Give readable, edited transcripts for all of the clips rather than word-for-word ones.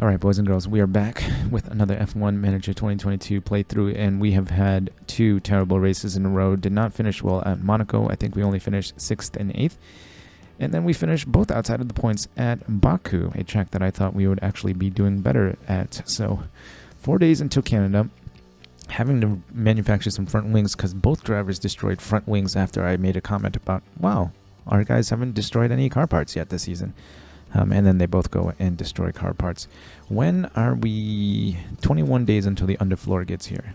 Alright, boys and girls, we are back with another F1 Manager 2022 playthrough, and we have had two terrible races in a row. Did not finish well at Monaco. I think we only finished 6th and 8th. And then we finished both outside of the points at Baku, a track that I thought we would actually be doing better at. So, 4 days until Canada, having to manufacture some front wings because both drivers destroyed front wings after I made a comment about, wow, our guys haven't destroyed any car parts yet this season. And then they both go and destroy car parts. When are we? 21 days until the underfloor gets here.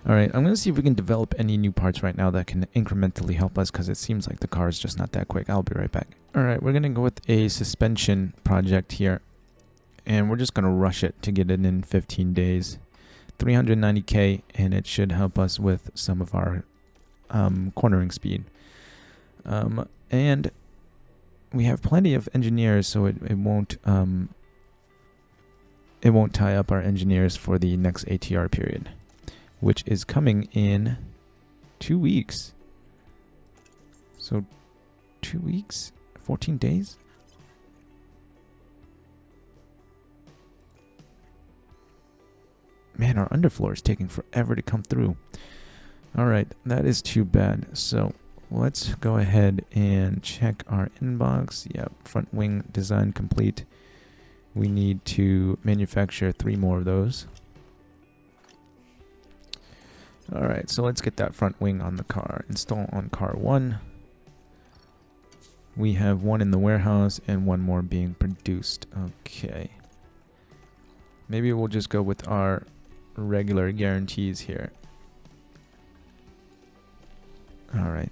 Alright, I'm going to see if we can develop any new parts right now that can incrementally help us, because it seems like the car is just not that quick. I'll be right back. Alright, we're going to go with a suspension project here. And we're just going to rush it to get it in 15 days. 390k, and it should help us with some of our cornering speed. And we have plenty of engineers, so it won't tie up our engineers for the next ATR period, which is coming in 2 weeks. So 2 weeks, 14 days. Man, our underfloor is taking forever to come through. All right, that is too bad. So let's go ahead and check our inbox. Yeah, front wing design complete. We need to manufacture 3 more of those. Alright, so let's get that front wing on the car. Install on car 1. We have 1 in the warehouse and 1 more being produced. Okay. Maybe we'll just go with our regular guarantees here. Alright.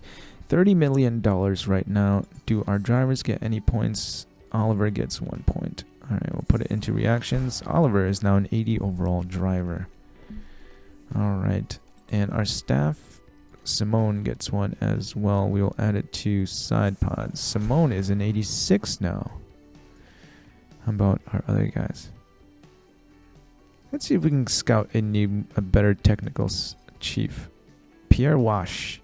$30 million right now. Do our drivers get any points? Oliver gets 1 point. Alright, we'll put it into reactions. Oliver is now an 80 overall driver. Alright. And our staff, Simone gets 1 as well. We will add it to side pods. Simone is an 86 now. How about our other guys? Let's see if we can scout a better technical chief. Pierre Wash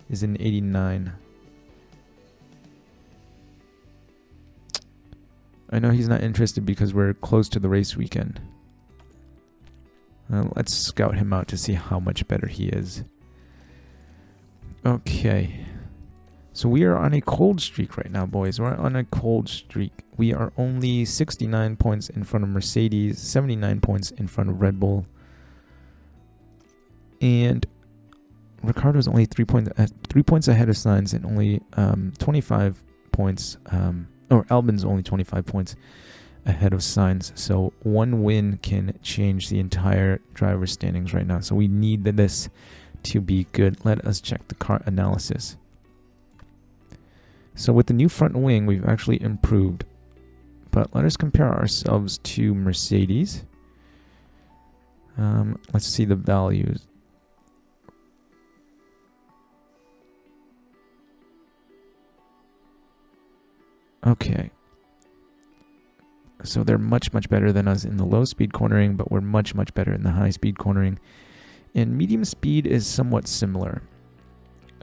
is an 89. I know he's not interested because we're close to the race weekend. Let's scout him out to see how much better he is. Okay. So we are on a cold streak right now, boys. We're on a cold streak. We are only 69 points in front of Mercedes, 79 points in front of Red Bull. And Ricardo's only 3 points ahead of Sainz, and only 25 points, or Albon's only 25 points ahead of Sainz. So 1 win can change the entire driver standings right now. So we need this to be good. Let us check the car analysis. So with the new front wing, we've actually improved. But let us compare ourselves to Mercedes. Let's see the values. Okay. So they're much, much better than us in the low speed cornering, but we're much, much better in the high speed cornering. And medium speed is somewhat similar.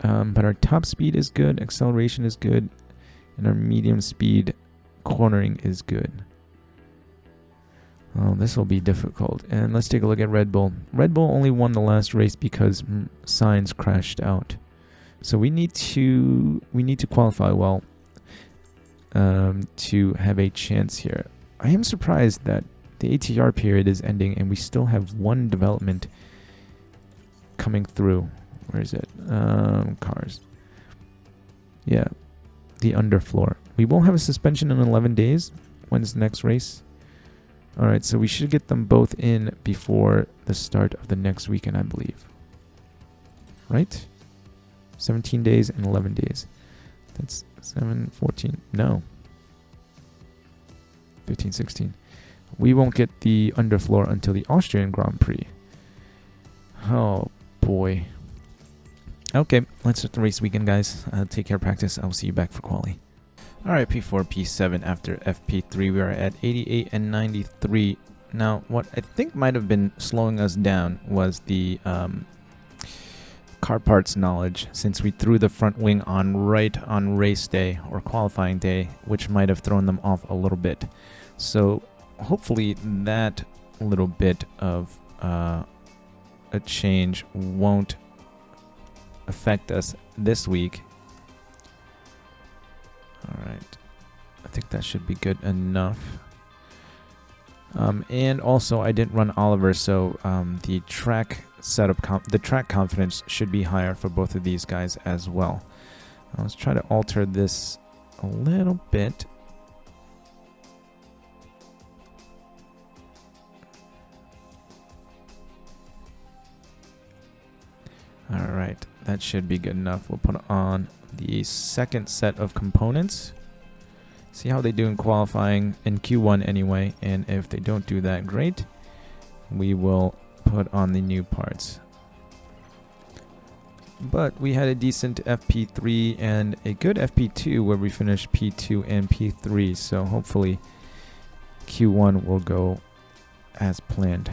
But our top speed is good, acceleration is good, and our medium speed cornering is good. Oh, this will be difficult. And let's take a look at Red Bull. Red Bull only won the last race because Sainz crashed out. So we need to qualify well to have a chance here. I am surprised that the ATR period is ending and we still have 1 development coming through. Where is it? Cars. Yeah, the underfloor. We won't have a suspension in 11 days. When's the next race? Alright, so we should get them both in before the start of the next weekend, I believe. Right? 17 days and 11 days. That's 7, 14. No. 15, 16. We won't get the underfloor until the Austrian Grand Prix. Oh, boy. Okay, let's start the race weekend, guys. Take care of practice. I'll see you back for quali. Alright, P4, P7 after FP3. We are at 88 and 93. Now, what I think might have been slowing us down was the car parts knowledge, since we threw the front wing on right on race day or qualifying day, which might have thrown them off a little bit. So hopefully that little bit of a change won't affect us this week. All right, I think that should be good enough. And also, I didn't run Oliver, so the track setup, the track confidence should be higher for both of these guys as well. Let's try to alter this a little bit. All right, that should be good enough. We'll put on the second set of components. See how they do in qualifying in Q1 anyway, and if they don't do that, great. We will put on the new parts. But we had a decent FP3 and a good FP2 where we finished P2 and P3, so hopefully Q1 will go as planned.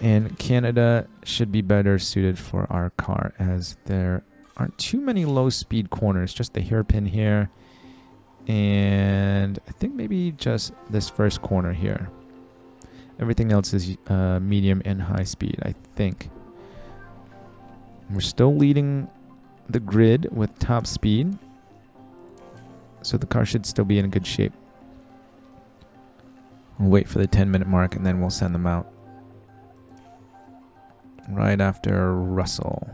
And Canada should be better suited for our car, as there aren't too many low speed corners, just the hairpin here. And I think maybe just this first corner here. Everything else is medium and high speed, I think. We're still leading the grid with top speed, so the car should still be in good shape. We'll wait for the 10-minute mark and then we'll send them out. Right after Russell.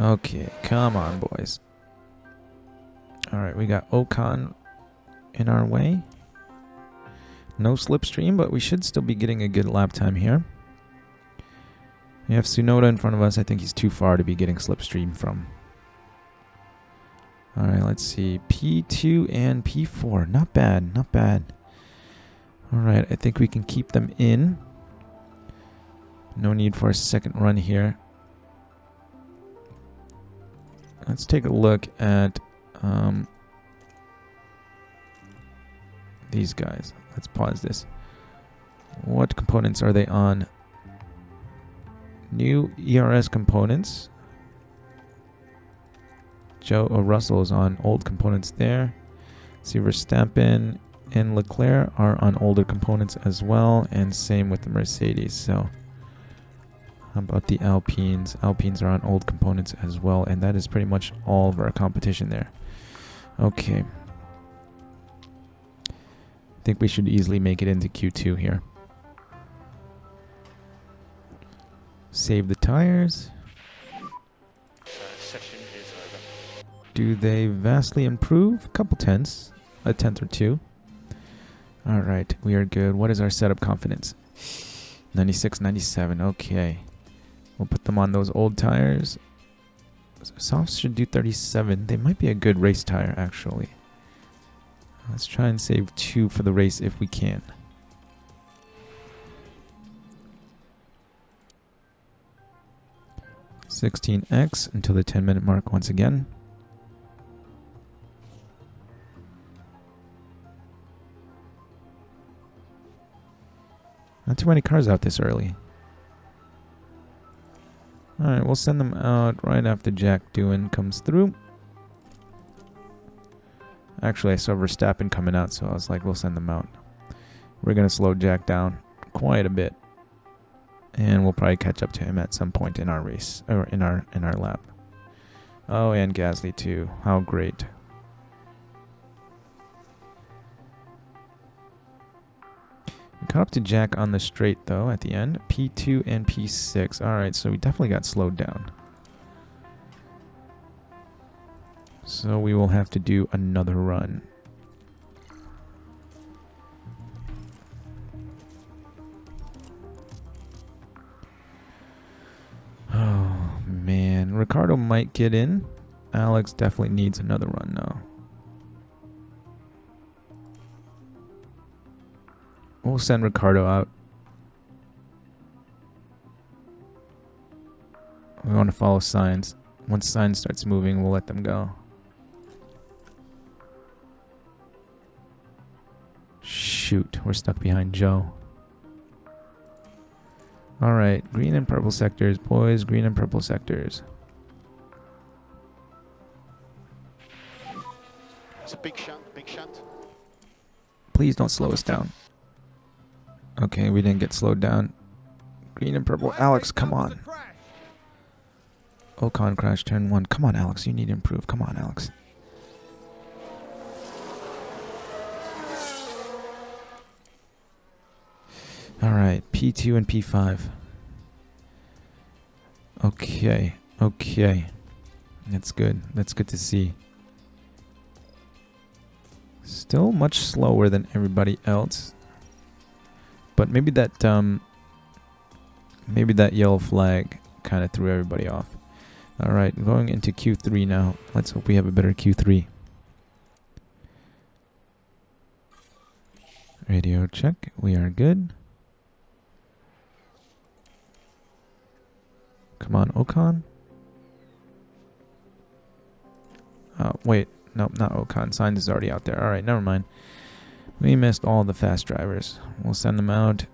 Okay, come on, boys. Alright, we got Ocon in our way. No slipstream, but we should still be getting a good lap time here. We have Tsunoda in front of us. I think he's too far to be getting slipstream from. Alright, let's see. P2 and P4. Not bad, not bad. Alright, I think we can keep them in. No need for a second run here. Let's take a look at these guys. Let's pause this. What components are they on? New ERS components. Russell is on old components there. See, Verstappen and Leclerc are on older components as well, and same with the Mercedes. So how about the Alpines? Alpines are on old components as well, and that is pretty much all of our competition there. Okay. I think we should easily make it into Q2 here. Save the tires. Do they vastly improve? A couple tenths. A tenth or two. Alright, we are good. What is our setup confidence? 96, 97. Okay. We'll put them on those old tires. Softs should do 37. They might be a good race tire, actually. Let's try and save 2 for the race if we can. $16X until the 10-minute mark once again. Not too many cars out this early. Alright, we'll send them out right after Jack Doohan comes through. Actually, I saw Verstappen coming out, so I was like, we'll send them out. We're going to slow Jack down quite a bit. And we'll probably catch up to him at some point in our race, or in our lap. Oh, and Gasly too. How great. We caught up to Jack on the straight, though, at the end. P2 and P6. Alright, so we definitely got slowed down. So we will have to do another run. Oh, man. Ricardo might get in. Alex definitely needs another run now. We'll send Ricardo out. We want to follow Sainz. Once Sainz starts moving, we'll let them go. Shoot, we're stuck behind Joe. All right, green and purple sectors, boys. Green and purple sectors. It's a big shunt, big shunt. Please don't slow us down. Okay, we didn't get slowed down. Green and purple. Alex, come on. Ocon crash turn 1. Come on, Alex. You need to improve. Come on, Alex. All right, P2 and P5. Okay, okay. That's good. That's good to see. Still much slower than everybody else. But maybe that yellow flag kind of threw everybody off. All right, going into Q3 now. Let's hope we have a better Q3. Radio check. We are good. Come on, Ocon. Oh, wait. Nope, not Ocon. Sainz is already out there. All right, never mind. We missed all the fast drivers. We'll send them out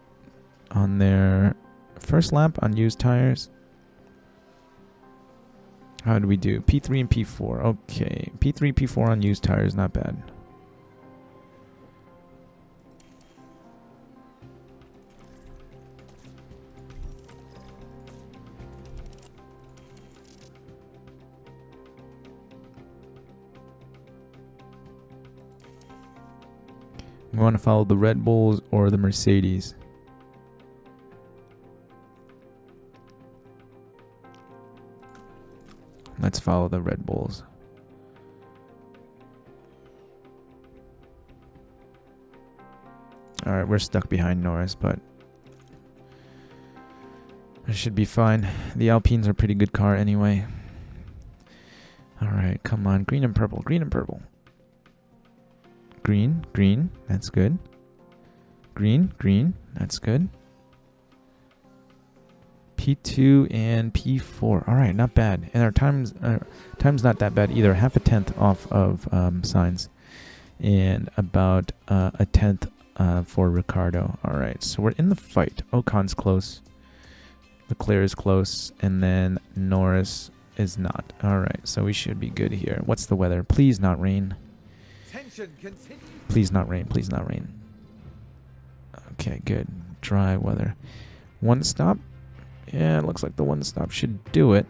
on their first lap on used tires. How did we do? P3 and P4. Okay. P3, P4 on used tires. Not bad. We want to follow the Red Bulls or the Mercedes. Let's follow the Red Bulls. Alright, we're stuck behind Norris, but it should be fine. The Alpine's are a pretty good car anyway. Alright, come on. Green and purple. Green and purple. Green, green. That's good. Green, green. That's good. P2 and P4. All right, not bad. And our time's not that bad either. Half a tenth off of Sainz, and about a tenth for Ricardo. All right, so we're in the fight. Ocon's close. Leclerc is close, and then Norris is not. All right, so we should be good here. What's the weather? Please not rain. Please not rain. Please not rain. Okay, good. Dry weather. One stop. Yeah, it looks like the one stop should do it.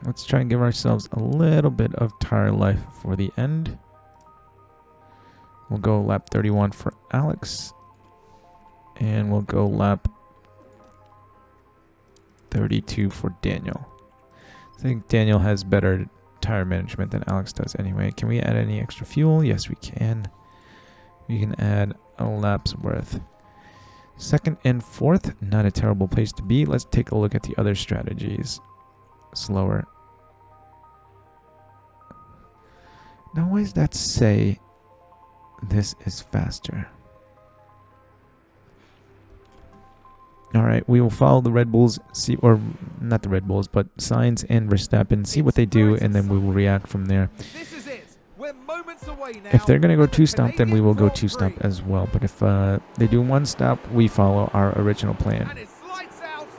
Let's try and give ourselves a little bit of tire life for the end. We'll go lap 31 for Alex. And we'll go lap 32 for Daniel. I think Daniel has better tire management than Alex does anyway. Can we add any extra fuel? Yes, we can. We can add a lap's worth. Second and fourth, not a terrible place to be. Let's take a look at the other strategies. Slower. Now, why does that say this is faster? All right, we will follow the Red Bulls, see, or not the Red Bulls, but Sainz and Verstappen, see what they do, and then we will react from there. This is it. We're moments away now. If they're going to go two-stop, then we will go two-stop as well. But if they do one-stop, we follow our original plan. And it's lights out,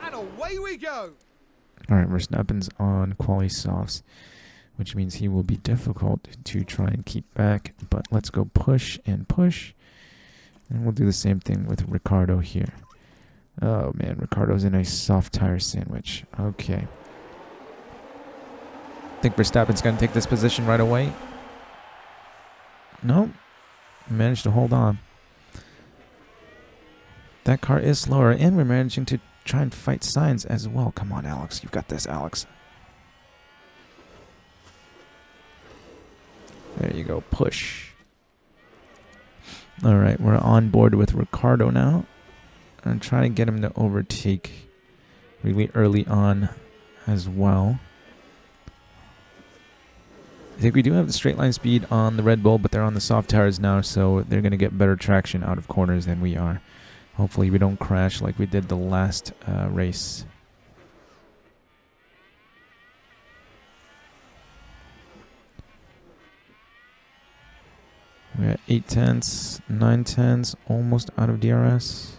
and away we go. All right, Verstappen's on quali softs, which means he will be difficult to try and keep back. But let's go push and push, and we'll do the same thing with Ricardo here. Oh, man, Ricardo's in a soft tire sandwich. Okay. I think Verstappen's going to take this position right away. Nope. Managed to hold on. That car is slower, and we're managing to try and fight Sainz as well. Come on, Alex. You've got this, Alex. There you go. Push. All right, we're on board with Ricardo now. I'm trying to get him to overtake really early on as well. I think we do have the straight line speed on the Red Bull, but they're on the soft tires now, so they're going to get better traction out of corners than we are. Hopefully we don't crash like we did the last race. We're at 8 tenths, 9 tenths, almost out of DRS.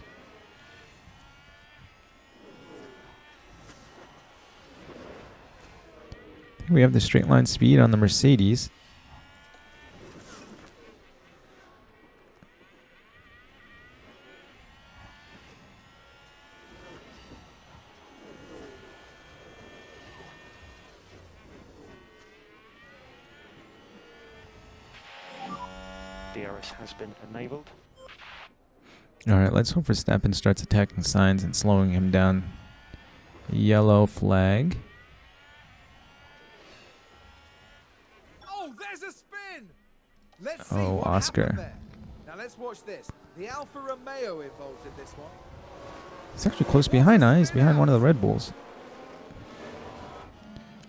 We have the straight line speed on the Mercedes. DRS has been enabled. Alright, let's hope Verstappen starts attacking Sainz and slowing him down. Yellow flag. Oh, there's a spin. Let's see Oh, what Oscar. happened there. Now let's watch this. The Alfa Romeo involved in this one. He's actually close behind now. He's behind one of the Red Bulls.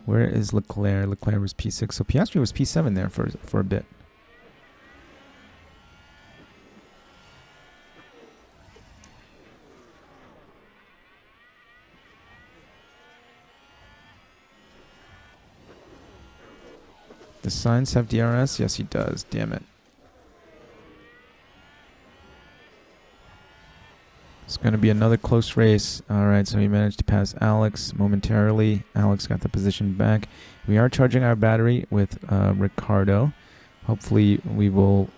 Where is Leclerc? Leclerc was P6. So Piastri was P7 there for a bit. Does Sainz have DRS? Yes, he does. Damn it. It's going to be another close race. All right, so he managed to pass Alex momentarily. Alex got the position back. We are charging our battery with Ricardo. Hopefully, we will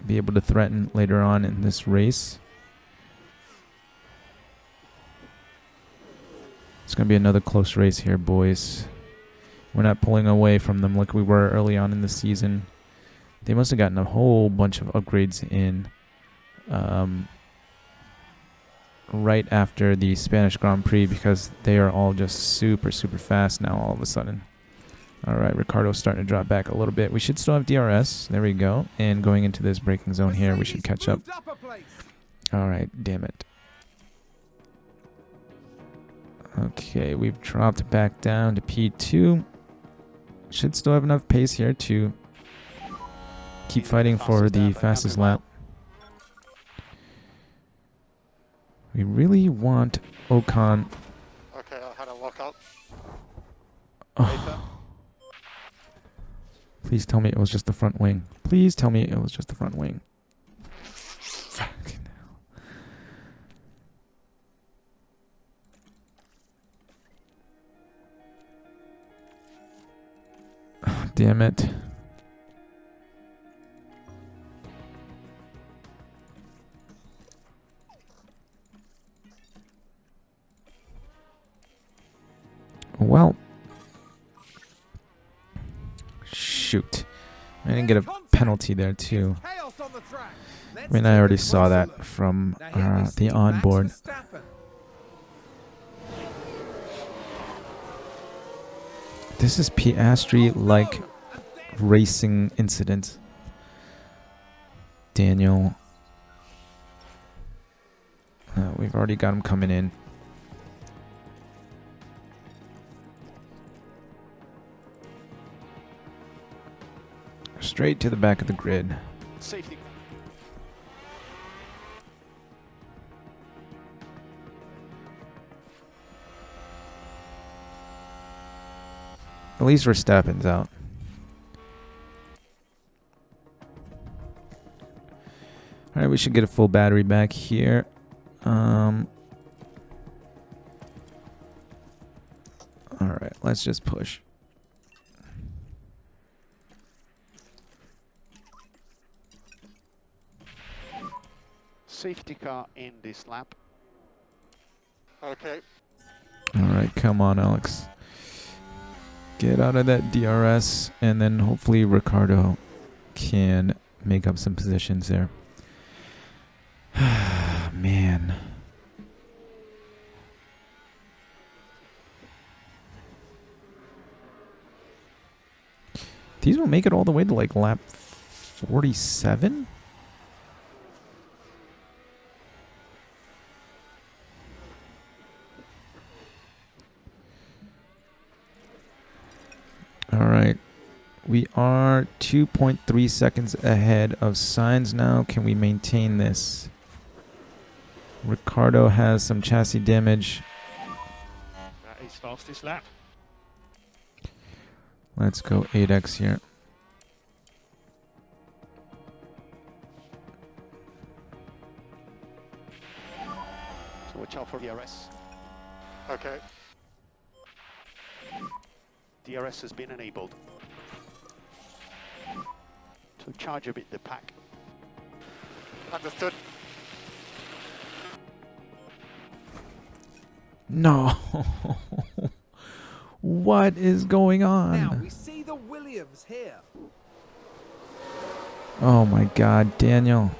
be able to threaten later on in this race. It's going to be another close race here, boys. We're not pulling away from them like we were early on in the season. They must have gotten a whole bunch of upgrades in right after the Spanish Grand Prix because they are all just super, super fast now all of a sudden. All right, Ricardo's starting to drop back a little bit. We should still have DRS. There we go. And going into this braking zone here, we should catch up. All right, damn it. Okay, we've dropped back down to P2. Should still have enough pace here to keep fighting for the fastest lap. We really want Ocon. Okay, I had a lockout. Oh. Please tell me it was just the front wing. Please tell me it was just the front wing. Fucking hell. Oh, damn it. Well, shoot. I didn't get a penalty there, too. I mean, I already saw that from the onboard. This is Piastri-like racing incident. Daniel. We've already got him coming in. Straight to the back of the grid. Safety. At least Verstappen's out. Alright, we should get a full battery back here. Alright, let's just push. Safety car in this lap. Okay. Alright, come on, Alex. Get out of that DRS, and then hopefully Ricardo can make up some positions there. Man. These will make it all the way to like lap 47? Alright, we are 2.3 seconds ahead of Sainz now. Can we maintain this? Ricardo has some chassis damage. That is fastest lap. Let's go 8x here. So watch out for DRS. Okay. DRS has been enabled. So charge a bit the pack. Understood. No. What is going on? Now we see the Williams here. Oh my God, Daniel.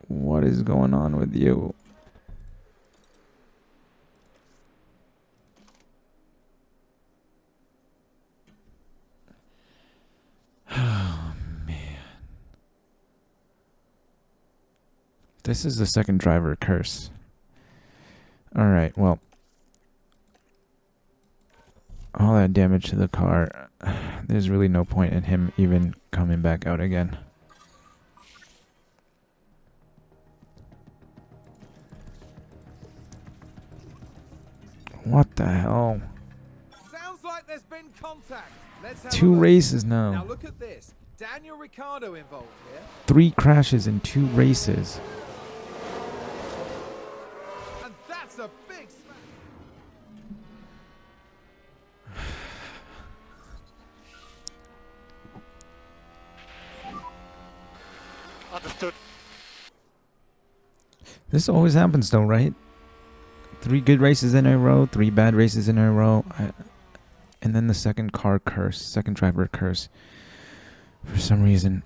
What is going on with you? Oh, man. This is the second driver curse. All right, well. All that damage to the car. There's really no point in him even coming back out again. What the hell? Sounds like there's been contact. Let's have a 2 look. races Now now. look at this. Daniel Ricciardo involved here. 3 crashes in 2 races. And that's a big smash. Understood. This always happens though, right? 3 good races in a row, 3 bad races in a row. And then the second car curse, second driver curse. For some reason.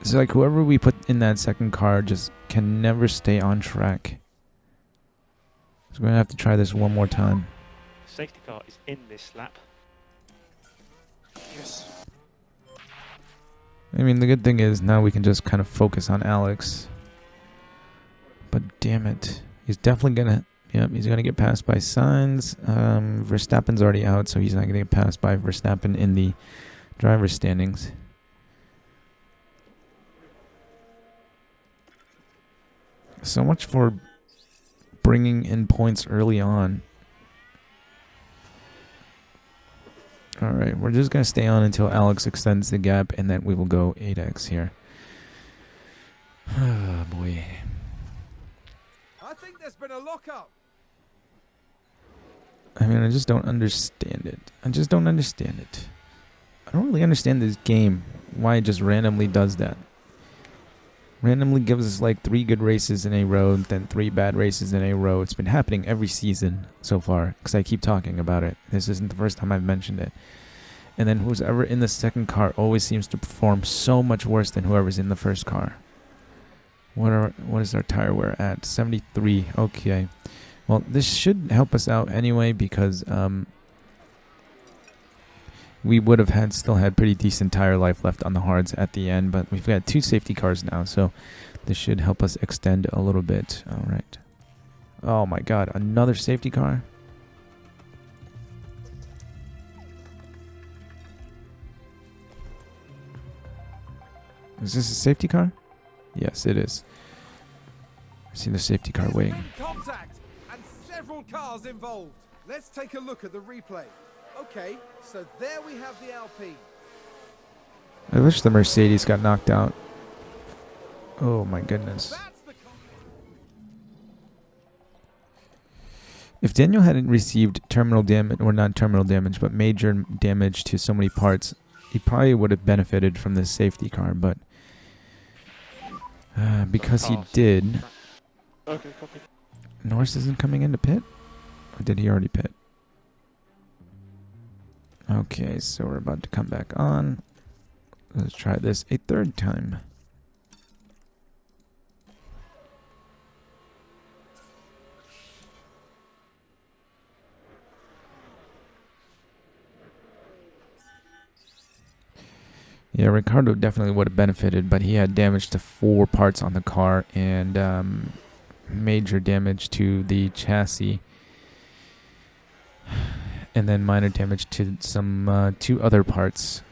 It's like whoever we put in that second car just can never stay on track. So we're going to have to try this one more time. Safety car is in this lap. Yes. I mean, the good thing is now we can just kind of focus on Alex. But damn it. He's definitely going to... Yep, he's going to get passed by Sainz. Verstappen's already out, so he's not going to get passed by Verstappen in the driver's standings. So much for bringing in points early on. Alright, we're just going to stay on until Alex extends the gap, and then we will go 8x here. Oh, boy. I think there's been a lockup. I mean, I just don't understand it. I just don't understand it. I don't really understand this game, why it just randomly does that. Randomly gives us like 3 good races in a row, then 3 bad races in a row. It's been happening every season so far, because I keep talking about it. This isn't the first time I've mentioned it. And then who's ever in the second car always seems to perform so much worse than whoever's in the first car. What is our tire wear at? 73. Okay. Well, this should help us out anyway because we would have still had pretty decent tire life left on the hards at the end, but we've got 2 safety cars now, so this should help us extend a little bit. All right. Oh my God, another safety car? Is this a safety car? Yes, it is. I see the safety car waiting. There's been contact and several cars involved. Let's take a look at the replay. Okay, so there we have the Alpine. I wish the Mercedes got knocked out. Oh my goodness. That's the If Daniel hadn't received terminal damage, or not terminal damage, but major damage to so many parts, he probably would have benefited from this safety car, but because he did... Okay, copy. Norris isn't coming into pit? Or did he already pit? Okay, so we're about to come back on. Let's try this a 3rd time. Yeah, Ricardo definitely would have benefited, but he had damage to 4 parts on the car and major damage to the chassis. And then minor damage to some 2 other parts.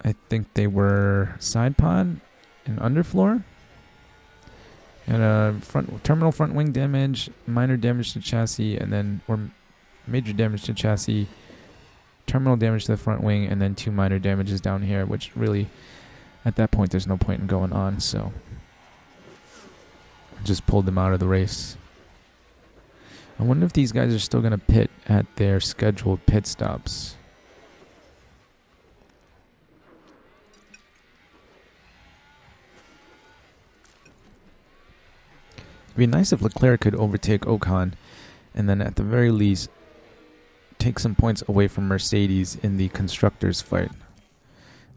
I think they were side pod and underfloor. And terminal front wing damage, minor damage to chassis, and then major damage to chassis, terminal damage to the front wing, and then 2 minor damages down here, which really, at that point, there's no point in going on, so just pulled them out of the race. I wonder if these guys are still going to pit at their scheduled pit stops. It'd be nice if Leclerc could overtake Ocon and then at the very least take some points away from Mercedes in the constructors fight.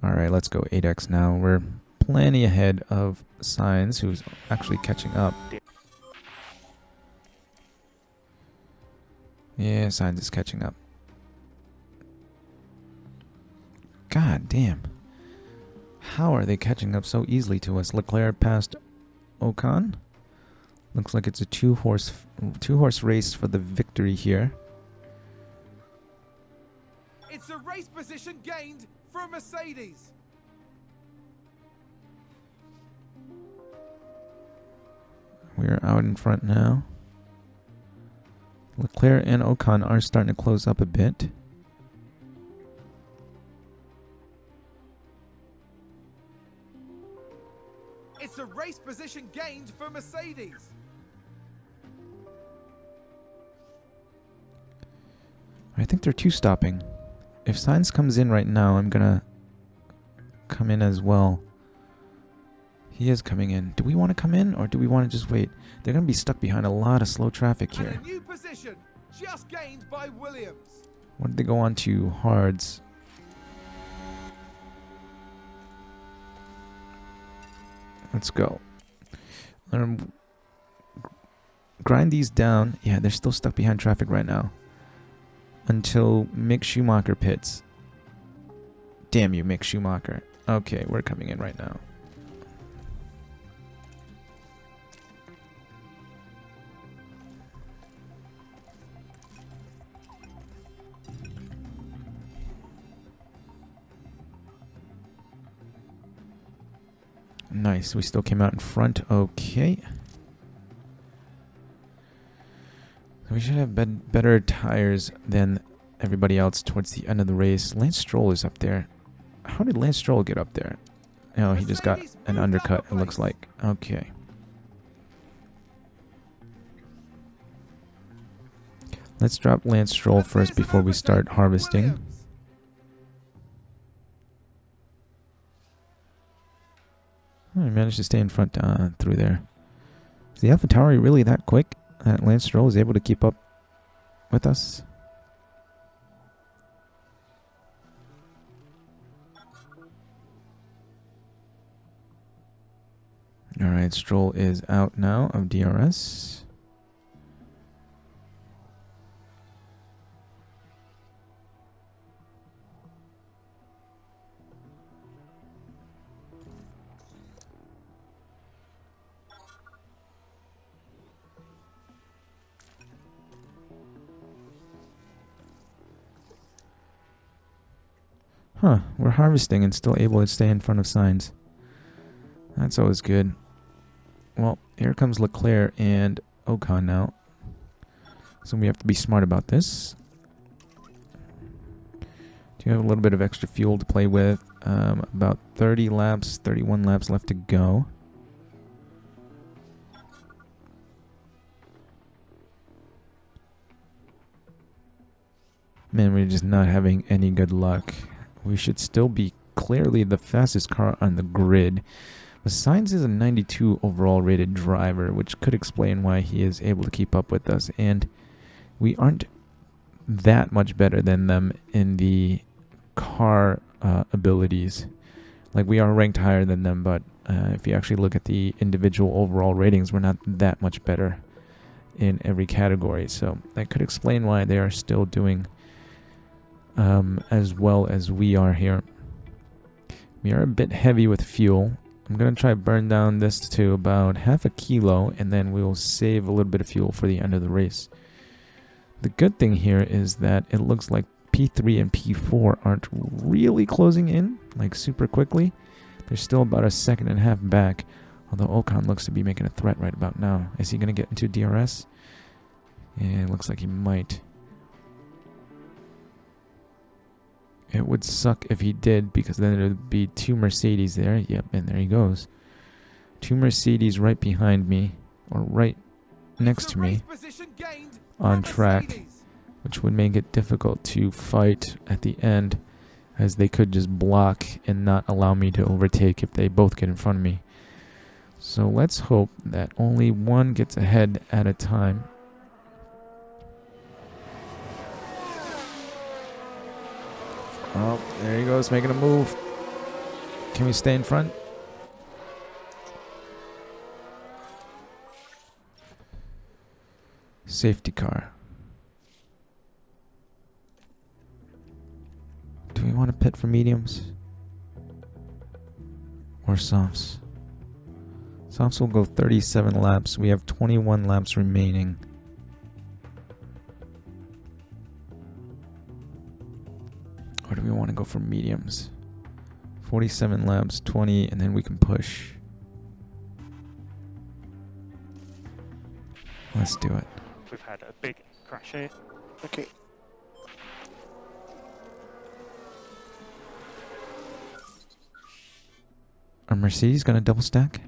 Alright, let's go 8X now. We're plenty ahead of Sainz, who's actually catching up. Yeah, Sainz is catching up. God damn. How are they catching up so easily to us? Leclerc passed Ocon. Looks like it's a two-horse race for the victory here. It's a race position gained for Mercedes. We're out in front now. Leclerc and Ocon are starting to close up a bit. It's a race position gained for Mercedes. I think they're two-stopping. If Sainz comes in right now, I'm gonna come in as well. He is coming in. Do we want to come in or do we want to just wait? They're gonna be stuck behind a lot of slow traffic here. And a new position just gained by Williams. What did they go on to? Hards. Let's go. Grind these down. Yeah, they're still stuck behind traffic right now. Until Mick Schumacher pits. Damn you, Mick Schumacher. Okay, we're coming in right now. Nice, we still came out in front. Okay. We should have better tires than everybody else towards the end of the race. Lance Stroll is up there. How did Lance Stroll get up there? Oh, he just got an undercut, it looks like. Okay. Let's drop Lance Stroll first before we start harvesting. Oh, he managed to stay in front through there. Is the AlphaTauri really that quick that Lance Stroll is able to keep up with us? Alright, Stroll is out now of DRS. Huh, we're harvesting and still able to stay in front of Sainz. That's always good. Well, here comes Leclerc and Ocon now. So we have to be smart about this. Do you have a little bit of extra fuel to play with? About 30 laps, 31 laps left to go. Man, we're just not having any good luck. We should still be clearly the fastest car on the grid. But Sainz is a 92 overall rated driver, which could explain why he is able to keep up with us. And we aren't that much better than them in the car abilities. Like, we are ranked higher than them, but if you actually look at the individual overall ratings, we're not that much better in every category. So that could explain why they are still doing as well as we are here. We are a bit heavy with fuel. I'm going to try to burn down this to about half a kilo, and then we will save a little bit of fuel for the end of the race. The good thing here is that it looks like P3 and P4 aren't really closing in, like super quickly. They're still about a second and a half back, although Ocon looks to be making a threat right about now. Is he going to get into DRS? Yeah, it looks like he might. It would suck if he did, because then there would be two Mercedes there. Yep, and there he goes. Two Mercedes right behind me, or right next to me. on track, which would make it difficult to fight at the end, as they could just block and not allow me to overtake if they both get in front of me. So let's hope that only one gets ahead at a time. Oh, there he goes, making a move. Can we stay in front? Safety car. Do we want to pit for mediums? Or softs? Softs will go 37 laps. We have 21 laps remaining. Or do we want to go for mediums? 47 laps, 20, and then we can push. Let's do it. We've had a big crash here. Okay. Are Mercedes going to double stack?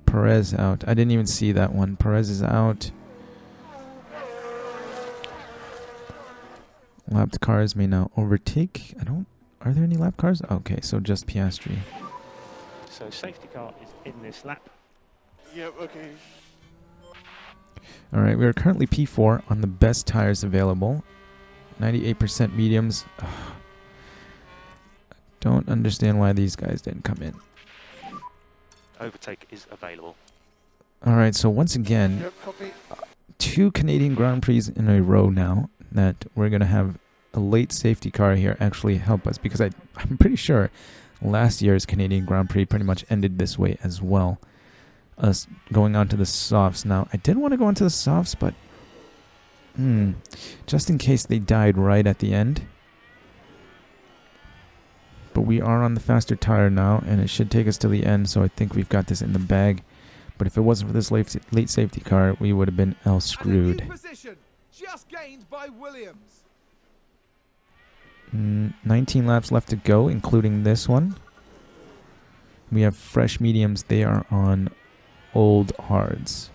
Perez out. I didn't even see that one. Perez is out. Lapped cars may now overtake. Are there any lap cars? Okay, so just Piastri. So safety car is in this lap. Yep, okay. Alright, we are currently P4 on the best tires available. 98% mediums. Ugh. Don't understand why these guys didn't come in. Overtake is available. Alright, so once again, Yep, copy. 2 Canadian Grand Prix in a row now that we're going to have a late safety car here actually help us, because I'm pretty sure last year's Canadian Grand Prix pretty much ended this way as well. Us going on to the softs. Now, I did want to go onto the softs, but just in case they died right at the end. But we are on the faster tire now, and it should take us to the end, so I think we've got this in the bag. But if it wasn't for this late safety car, we would have been screwed. Position, just gained by Williams. 19 laps left to go, including this one. We have fresh mediums. They are on old hards.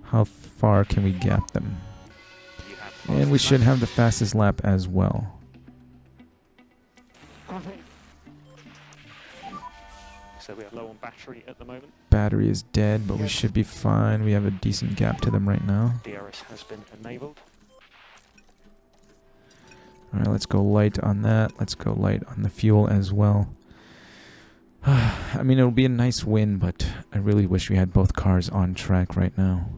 How far can we gap them? And we should have the fastest lap as well. So we are low on battery at the moment. Battery is dead, but we should be fine. We have a decent gap to them right now. DRS has been enabled. Alright, let's go light on that. Let's go light on the fuel as well. I mean, it'll be a nice win, but I really wish we had both cars on track right now.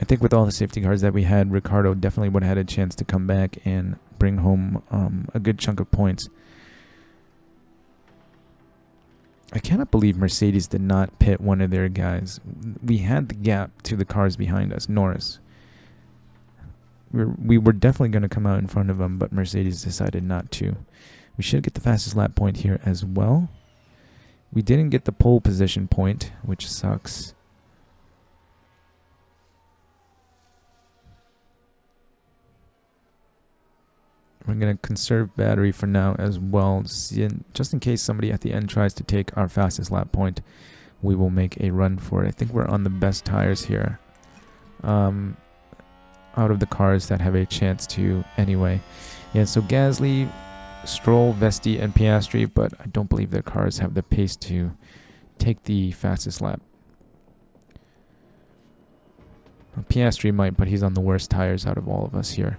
I think with all the safety cars that we had, Ricardo definitely would have had a chance to come back and bring home a good chunk of points. I cannot believe Mercedes did not pit one of their guys. We had the gap to the cars behind us, Norris. We were definitely going to come out in front of them, but Mercedes decided not to. We should get the fastest lap point here as well. We didn't get the pole position point, which sucks. We're going to conserve battery for now as well. Just in case somebody at the end tries to take our fastest lap point, we will make a run for it. I think we're on the best tires here. Out of the cars that have a chance to anyway. Yeah, so Gasly, Stroll, Vesti, and Piastri, but I don't believe their cars have the pace to take the fastest lap. Well, Piastri might, but he's on the worst tires out of all of us here.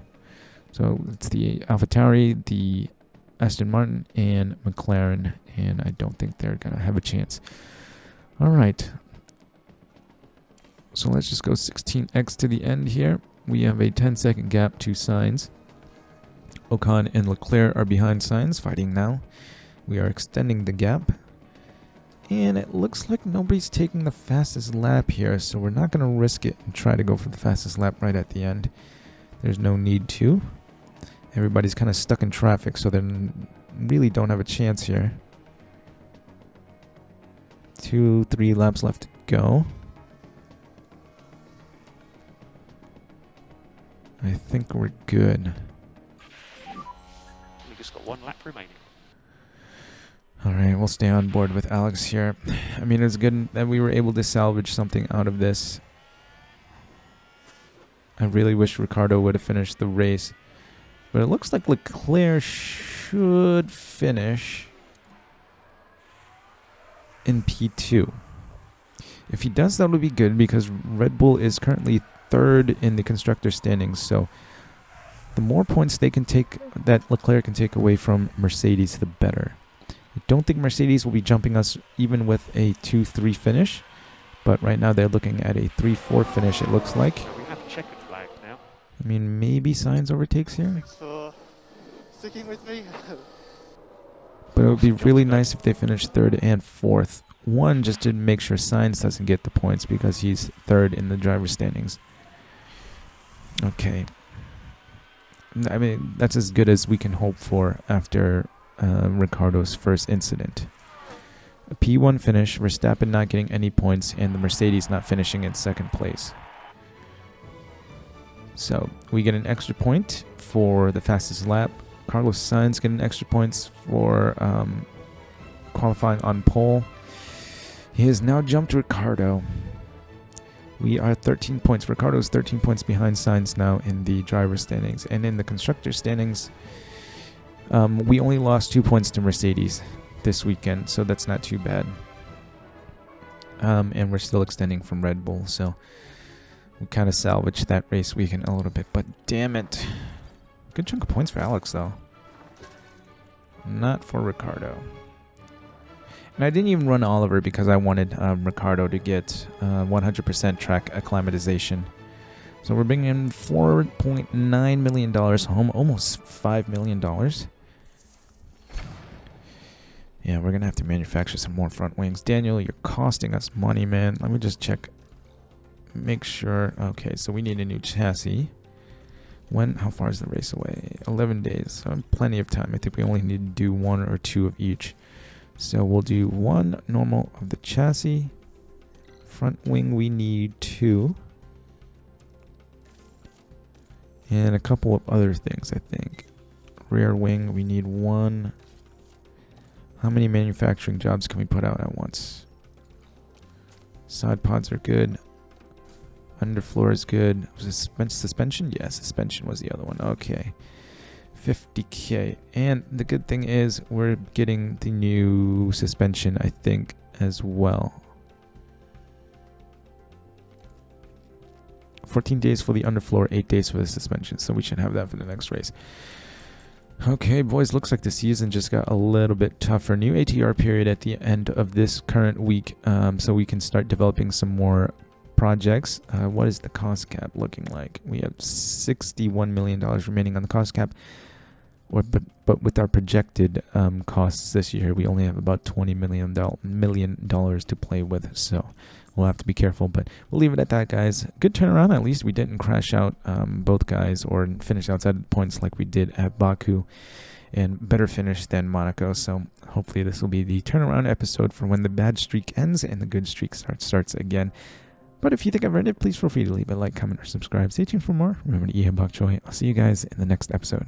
So it's the AlphaTauri, the Aston Martin, and McLaren, and I don't think they're going to have a chance. All right. So let's just go 16x to the end here. We have a 10-second gap to Sainz. Ocon and Leclerc are behind Sainz, fighting now. We are extending the gap. And it looks like nobody's taking the fastest lap here, so we're not going to risk it and try to go for the fastest lap right at the end. There's no need to. Everybody's kind of stuck in traffic, so they really don't have a chance here. 2-3 laps left to go. I think we're good. just got one lap remaining. All right, we'll stay on board with Alex here. I mean, it's good that we were able to salvage something out of this. I really wish Ricardo would have finished the race. But it looks like Leclerc should finish in P2. If he does, that would be good because Red Bull is currently third in the constructor standings. So the more points they can take, that Leclerc can take away from Mercedes, the better. I don't think Mercedes will be jumping us even with a 2-3 finish. But right now they're looking at a 3-4 finish, it looks like. So we have a checkered flag now. I mean, maybe Sainz overtakes here. Thanks for sticking with me. But it would be really nice if they finished third and fourth. One, just to make sure Sainz doesn't get the points because he's third in the driver's standings. Okay. I mean, that's as good as we can hope for after Ricardo's first incident. A P1 finish, Verstappen not getting any points, and the Mercedes not finishing in second place. So we get an extra point for the fastest lap. Carlos Sainz getting extra points for qualifying on pole. He has now jumped Ricardo. We are 13 points. Ricardo's 13 points behind Sainz now in the driver's standings. And in the constructor standings, we only lost 2 points to Mercedes this weekend, so that's not too bad. And we're still extending from Red Bull, so we kind of salvaged that race weekend a little bit. But damn it. Good chunk of points for Alex, though. Not for Ricardo. And I didn't even run Oliver because I wanted Ricardo to get 100% track acclimatization. So we're bringing in $4.9 million home, almost $5 million. Yeah, we're going to have to manufacture some more front wings. Daniel, you're costing us money, man. Let me just check. Make sure. Okay, so we need a new chassis. How far is the race away? 11 days. So plenty of time. I think we only need to do 1 or 2 of each. So we'll do 1 normal of the chassis. Front wing we need 2. And a couple of other things, I think. Rear wing we need 1. How many manufacturing jobs can we put out at once? Side pods are good. Underfloor is good. Was it suspension? Yeah, suspension was the other one. Okay. 50K. And the good thing is we're getting the new suspension, I think, as well. 14 days for the underfloor, 8 days for the suspension. So we should have that for the next race. Okay, boys, looks like the season just got a little bit tougher. New ATR period at the end of this current week, so we can start developing some more projects. What is the cost cap looking like? We have $61 million remaining on the cost cap. But with our projected costs this year, we only have about $20 million to play with. So we'll have to be careful. But we'll leave it at that, guys. Good turnaround. At least we didn't crash out both guys or finish outside the points like we did at Baku. And better finish than Monaco. So hopefully this will be the turnaround episode for when the bad streak ends and the good streak starts again. But if you think I've earned it, please feel free to leave a like, comment, or subscribe. Stay tuned for more. Remember to eat bok choy. I'll see you guys in the next episode.